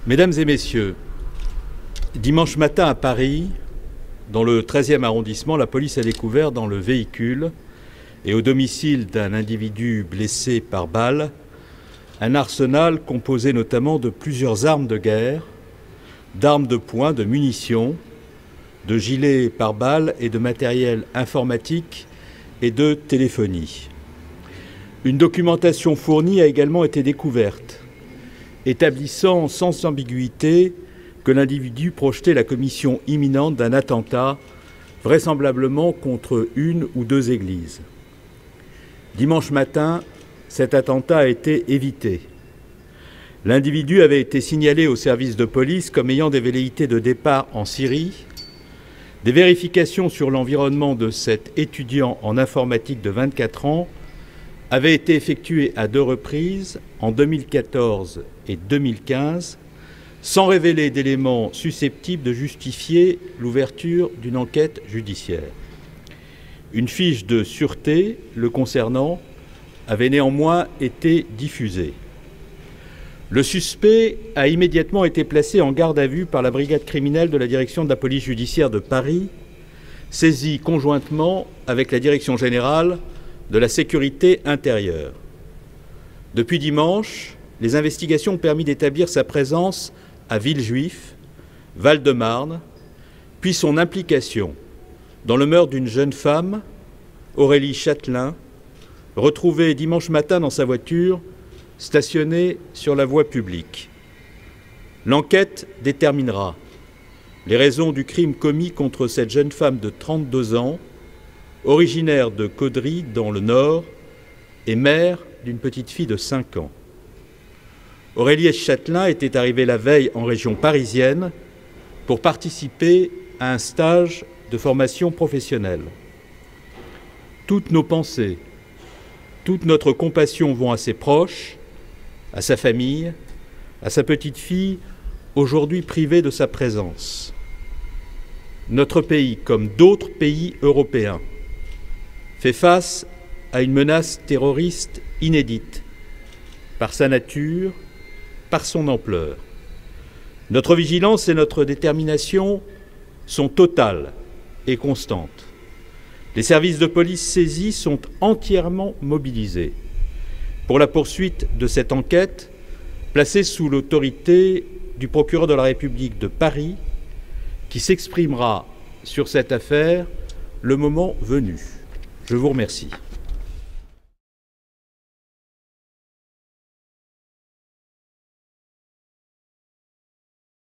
Mesdames et messieurs, dimanche matin à Paris, dans le 13e arrondissement, la police a découvert dans le véhicule et au domicile d'un individu blessé par balle un arsenal composé notamment de plusieurs armes de guerre, d'armes de poing, de munitions, de gilets pare-balles et de matériel informatique et de téléphonie. Une documentation fournie a également été découverte, établissant sans ambiguïté que l'individu projetait la commission imminente d'un attentat, vraisemblablement contre une ou deux églises. Dimanche matin, cet attentat a été évité. L'individu avait été signalé au service de police comme ayant des velléités de départ en Syrie. Des vérifications sur l'environnement de cet étudiant en informatique de 24 ans avaient été effectuées à 2 reprises, en 2014 et 2015, sans révéler d'éléments susceptibles de justifier l'ouverture d'une enquête judiciaire. Une fiche de sûreté le concernant avait néanmoins été diffusée. Le suspect a immédiatement été placé en garde à vue par la brigade criminelle de la direction de la police judiciaire de Paris, saisie conjointement avec la direction générale de la sécurité intérieure. Depuis dimanche, les investigations ont permis d'établir sa présence à Villejuif, Val-de-Marne, puis son implication dans le meurtre d'une jeune femme, Aurélie Châtelain, retrouvée dimanche matin dans sa voiture, stationnée sur la voie publique. L'enquête déterminera les raisons du crime commis contre cette jeune femme de 32 ans, originaire de Caudry dans le Nord et mère d'une petite fille de 5 ans. Aurélie Châtelain était arrivée la veille en région parisienne pour participer à un stage de formation professionnelle. Toutes nos pensées, toute notre compassion vont à ses proches, à sa famille, à sa petite fille, aujourd'hui privée de sa présence. Notre pays, comme d'autres pays européens, fait face à une menace terroriste inédite, par sa nature, par son ampleur. Notre vigilance et notre détermination sont totales et constantes. Les services de police saisis sont entièrement mobilisés pour la poursuite de cette enquête placée sous l'autorité du procureur de la République de Paris qui s'exprimera sur cette affaire le moment venu. Je vous remercie.